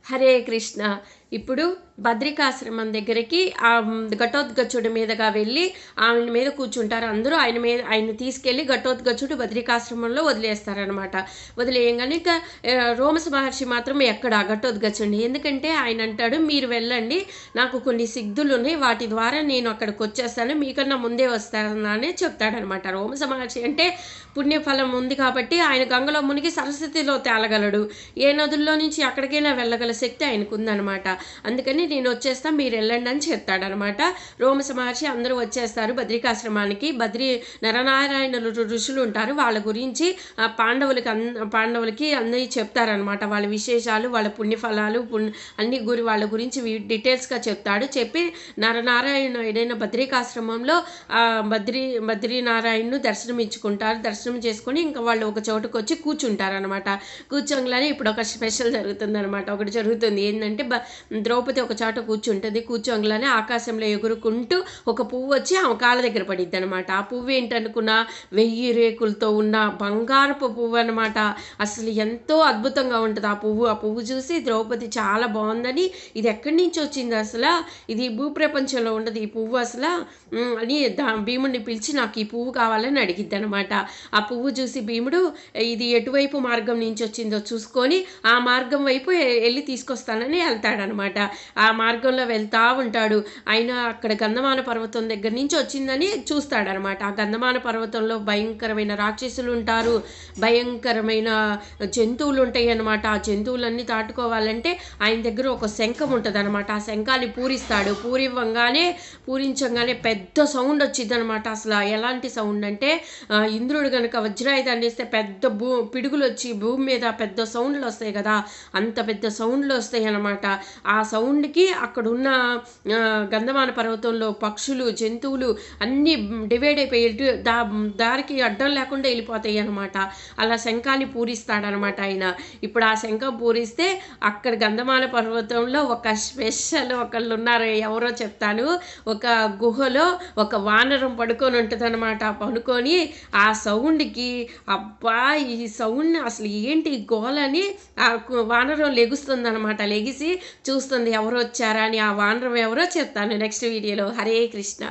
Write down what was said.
హరే కృష్ణ. ఇప్పుడు బద్రికాశ్రమం దగ్గరికి ఘటోత్కచుడి మీదగా వెళ్ళి ఆయన మీద కూర్చుంటారు. అందరూ ఆయన్ని తీసుకెళ్ళి ఘటోత్కచుడు బద్రికాశ్రమంలో వదిలేస్తారనమాట. వదిలేయంగానే ఇంకా రోమస మహర్షి మాత్రం ఎక్కడ ఘటోత్కచుడిని, ఎందుకంటే ఆయన అంటాడు, మీరు వెళ్ళండి, నాకు కొన్ని సిద్ధులు ఉన్నాయి, వాటి ద్వారా నేను అక్కడికి వచ్చేస్తాను, మీకన్నా ముందే వస్తాను అని చెప్తాడనమాట. రోమస మహర్షి అంటే పుణ్యఫలం ఉంది కాబట్టి ఆయన గంగలో మునిగి సరస్వతిలో తేలగలడు. ఏ నదుల్లో నుంచి ఎక్కడికైనా వెళ్ళగల శక్తి ఆయనకు ఉందన్నమాట. అందుకని నేను వచ్చేస్తా, మీరు వెళ్ళండి అని చెప్తాడనమాట. రోమస మహర్షి అందరూ వచ్చేస్తారు బద్రికాశ్రమానికి. నరనారాయణులు ఋషులు ఉంటారు, వాళ్ళ గురించి పాండవులకి అన్నీ చెప్తారనమాట. వాళ్ళ విశేషాలు, వాళ్ళ పుణ్యఫలాలు అన్ని వాళ్ళ గురించి డీటెయిల్స్గా చెప్తాడు. చెప్పి నరనారాయణుడైన బద్రికాశ్రమంలో బద్రీనారాయణను దర్శనం చేసుకొని ఇంకా వాళ్ళు ఒక చోటుకు వచ్చి కూర్చుంటారనమాట. కూర్చోంగానే ఇప్పుడు ఒక స్పెషల్ జరుగుతుందనమాట. ఒకటి జరుగుతుంది ఏంటంటే, ద్రౌపది ఒక చోట కూర్చుంటుంది. కూర్చోంగానే ఆకాశంలో ఎగురుకుంటూ ఒక పువ్వు వచ్చి ఆమె కాళ్ళ దగ్గర పడిద్ది అనమాట. ఆ పువ్వు ఏంటనుకున్నా 1000 రేకులతో ఉన్న బంగారపు పువ్వు అనమాట. అసలు ఎంతో అద్భుతంగా ఉంటుంది ఆ పువ్వు చూసి ద్రౌపది చాలా బాగుందని, ఇది ఎక్కడి నుంచి వచ్చింది అసలు, ఇది భూప్రపంచంలో ఉండదు ఈ పువ్వు అసలు అని భీముడిని పిలిచి నాకు ఈ పువ్వు కావాలని అడిగిద్ది అనమాట. ఆ పువ్వు చూసి భీముడు ఇది ఎటువైపు మార్గం నుంచి వచ్చిందో చూసుకొని ఆ మార్గం వైపు వెళ్ళి తీసుకొస్తానని వెళ్తాడనమాట. ఆ మార్గంలో వెళ్తా ఉంటాడు. ఆయన అక్కడ గంధమాన పర్వతం దగ్గర నుంచి వచ్చిందని చూస్తాడనమాట. ఆ గంధమాన పర్వతంలో భయంకరమైన రాక్షసులు ఉంటారు, భయంకరమైన జంతువులు ఉంటాయి అన్నమాట. ఆ జంతువులన్నీ దాటుకోవాలంటే ఆయన దగ్గర ఒక శంఖం ఉంటుంది అనమాట. ఆ శంఖాన్ని పూరిస్తాడు. పూరించంగానే పెద్ద సౌండ్ వచ్చింది అనమాట. అసలు ఎలాంటి సౌండ్ అంటే, ఇంద్రుడు కనుక వజ్రాయుధాన్ని ఇస్తే పెద్ద పిడుగులు వచ్చి భూమి మీద పెద్ద సౌండ్లు వస్తాయి కదా, అంత పెద్ద సౌండ్లు వస్తాయి అన్నమాట. ఆ సౌండ్కి అక్కడున్న గంధమాన పర్వతంలో పక్షులు, జంతువులు అన్నీ డివైడ్ అయిపోయి దారికి అడ్డం లేకుండా వెళ్ళిపోతాయి అనమాట. అలా శంఖాన్ని పూరిస్తాడనమాట ఆయన. ఇప్పుడు ఆ శంఖం పూరిస్తే అక్కడ గంధమాన పర్వతంలో ఒక స్పెషల్ ఒకళ్ళు ఉన్నారు, ఎవరో చెప్తాను. ఒక గుహలో ఒక వానరం పడుకొని ఉంటుంది అనమాట. పడుకొని ఆ సౌండ్కి అబ్బా ఈ సౌండ్ అసలు ఏంటి గోలని ఆ వానరం లెగుస్తుంది అనమాట. లెగిసి చూస్తుంది ఎవరు వచ్చారా అని. ఆ వానరం ఎవరో చెప్తాను నెక్స్ట్ వీడియోలో. హరే కృష్ణ.